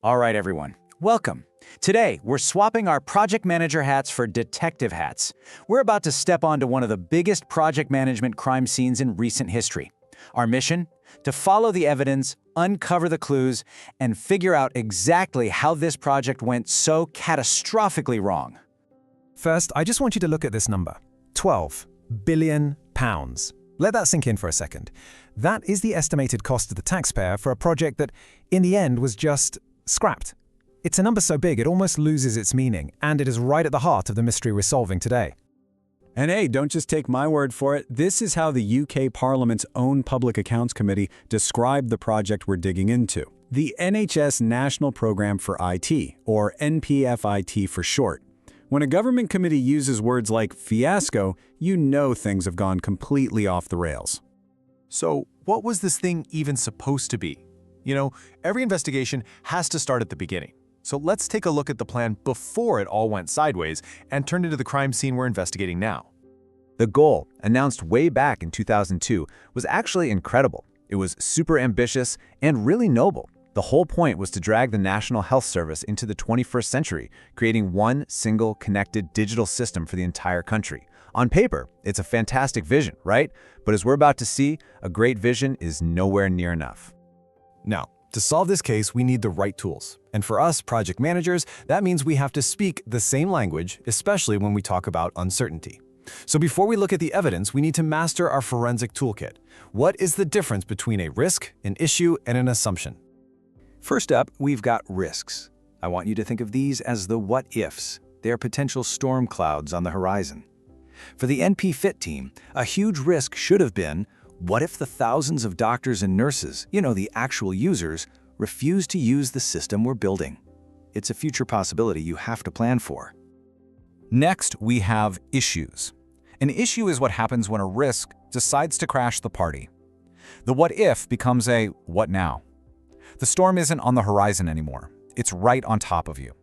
All right, everyone. Welcome. Today, we're swapping our project manager hats for detective hats. We're about to step onto one of the biggest project management crime scenes in recent history. Our mission? To follow the evidence, uncover the clues, and figure out exactly how this project went so catastrophically wrong. First, I just want you to look at this number. 12 billion pounds. Let that sink in for a second. That is the estimated cost to the taxpayer for a project that, in the end, was just scrapped. It's a number so big it almost loses its meaning, and it is right at the heart of the mystery we're solving today. And hey, don't just take my word for it. This is how the UK Parliament's own Public Accounts Committee described the project we're digging into. The NHS National Programme for IT, or NPfIT for short. When a government committee uses words like fiasco, you know things have gone completely off the rails. So, what was this thing even supposed to be? You know, every investigation has to start at the beginning. So let's take a look at the plan before it all went sideways and turned into the crime scene we're investigating now. The goal, announced way back in 2002, was actually incredible. It was super ambitious and really noble. The whole point was to drag the National Health Service into the 21st century, creating one single connected digital system for the entire country. On paper, it's a fantastic vision, right? But as we're about to see, a great vision is nowhere near enough. Now, to solve this case, we need the right tools. And for us, project managers, that means we have to speak the same language, especially when we talk about uncertainty. So before we look at the evidence, we need to master our forensic toolkit. What is the difference between a risk, an issue, and an assumption? First up, we've got risks. I want you to think of these as the what-ifs. They are potential storm clouds on the horizon. For the NPfIT team, a huge risk should have been, what if the thousands of doctors and nurses, the actual users, refuse to use the system we're building? It's a future possibility you have to plan for. Next, we have issues. An issue is what happens when a risk decides to crash the party. The what if becomes a what now. The storm isn't on the horizon anymore. It's right on top of you.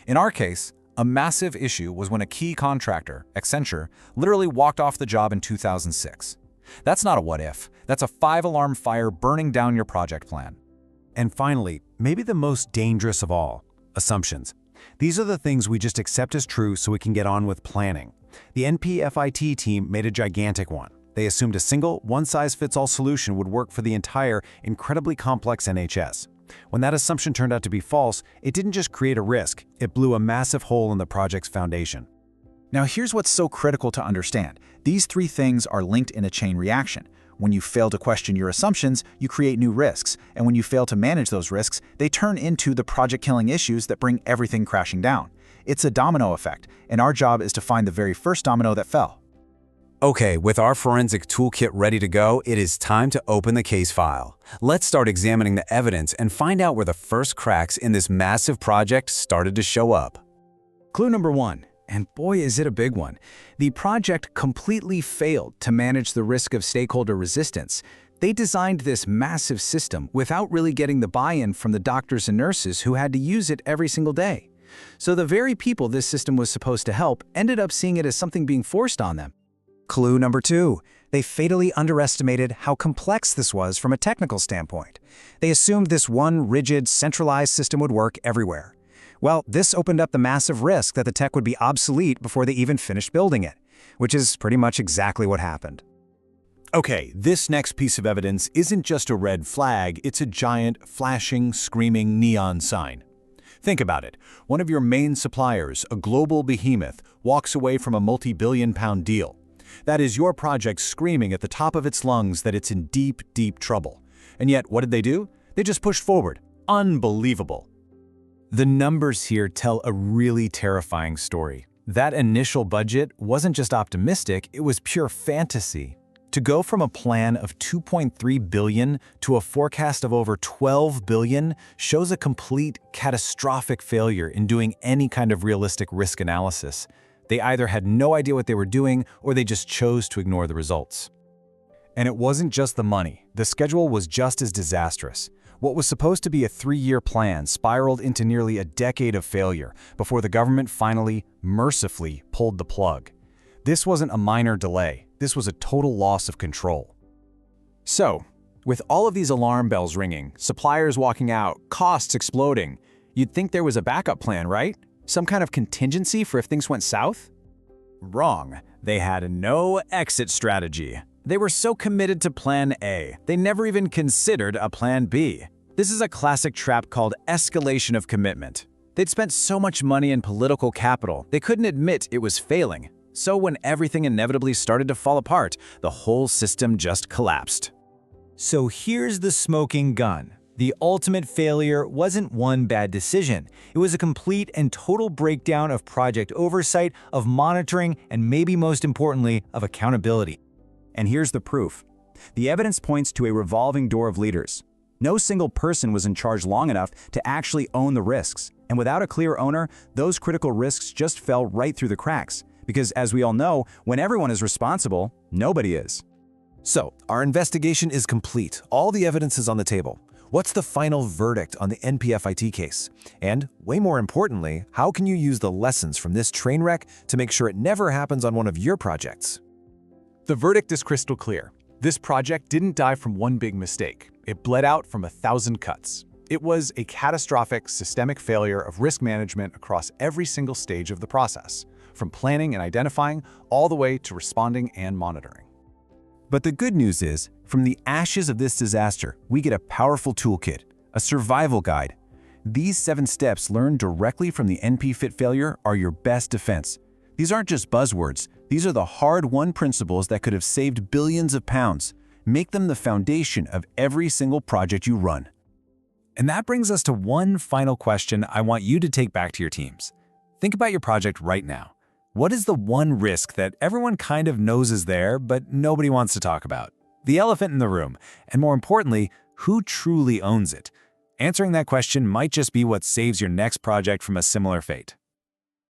In our case, a massive issue was when a key contractor, Accenture, literally walked off the job in 2006. That's not a what if. That's a 5-alarm fire burning down your project plan. And finally, maybe the most dangerous of all, assumptions. These are the things we just accept as true so we can get on with planning. The NPfIT team made a gigantic one. They assumed a single, one-size-fits-all solution would work for the entire, incredibly complex NHS. When that assumption turned out to be false, it didn't just create a risk, it blew a massive hole in the project's foundation. Now here's what's so critical to understand. These three things are linked in a chain reaction. When you fail to question your assumptions, you create new risks. And when you fail to manage those risks, they turn into the project-killing issues that bring everything crashing down. It's a domino effect, and our job is to find the very first domino that fell. Okay, with our forensic toolkit ready to go, it is time to open the case file. Let's start examining the evidence and find out where the first cracks in this massive project started to show up. Clue number 1. And boy, is it a big one. The project completely failed to manage the risk of stakeholder resistance. They designed this massive system without really getting the buy-in from the doctors and nurses who had to use it every single day. So the very people this system was supposed to help ended up seeing it as something being forced on them. Clue number 2. They fatally underestimated how complex this was from a technical standpoint. They assumed this one rigid, centralized system would work everywhere. Well, this opened up the massive risk that the tech would be obsolete before they even finished building it, which is pretty much exactly what happened. Okay, this next piece of evidence isn't just a red flag, it's a giant, flashing, screaming neon sign. Think about it. One of your main suppliers, a global behemoth, walks away from a multi-billion-pound deal. That is your project screaming at the top of its lungs that it's in deep, deep trouble. And yet, what did they do? They just pushed forward. Unbelievable. The numbers here tell a really terrifying story. That initial budget wasn't just optimistic, it was pure fantasy. To go from a plan of $2.3 billion to a forecast of over $12 billion shows a complete, catastrophic failure in doing any kind of realistic risk analysis. They either had no idea what they were doing or they just chose to ignore the results. And it wasn't just the money. The schedule was just as disastrous. What was supposed to be a 3-year plan spiraled into nearly a decade of failure before the government finally, mercifully, pulled the plug. This wasn't a minor delay. This was a total loss of control. So, with all of these alarm bells ringing, suppliers walking out, costs exploding, You'd think there was a backup plan, right? Some kind of contingency for if things went south? Wrong. They had no exit strategy. They were so committed to Plan A, they never even considered a Plan B. This is a classic trap called escalation of commitment. They'd spent so much money and political capital, they couldn't admit it was failing. So when everything inevitably started to fall apart, the whole system just collapsed. So here's the smoking gun. The ultimate failure wasn't one bad decision. It was a complete and total breakdown of project oversight, of monitoring, and maybe most importantly, of accountability. And here's the proof. The evidence points to a revolving door of leaders. No single person was in charge long enough to actually own the risks. And without a clear owner, those critical risks just fell right through the cracks. Because as we all know, when everyone is responsible, nobody is. So, our investigation is complete. All the evidence is on the table. What's the final verdict on the NPfIT case? And, way more importantly, how can you use the lessons from this train wreck to make sure it never happens on one of your projects? The verdict is crystal clear. This project didn't die from one big mistake. It bled out from 1,000 cuts. It was a catastrophic, systemic failure of risk management across every single stage of the process, from planning and identifying all the way to responding and monitoring. But the good news is, from the ashes of this disaster, we get a powerful toolkit, a survival guide. These 7 steps learned directly from the NPfIT failure are your best defense. These aren't just buzzwords. These are the hard-won principles that could have saved billions of pounds. Make them the foundation of every single project you run. And that brings us to one final question I want you to take back to your teams. Think about your project right now. What is the one risk that everyone kind of knows is there, but nobody wants to talk about? The elephant in the room, and more importantly, who truly owns it? Answering that question might just be what saves your next project from a similar fate.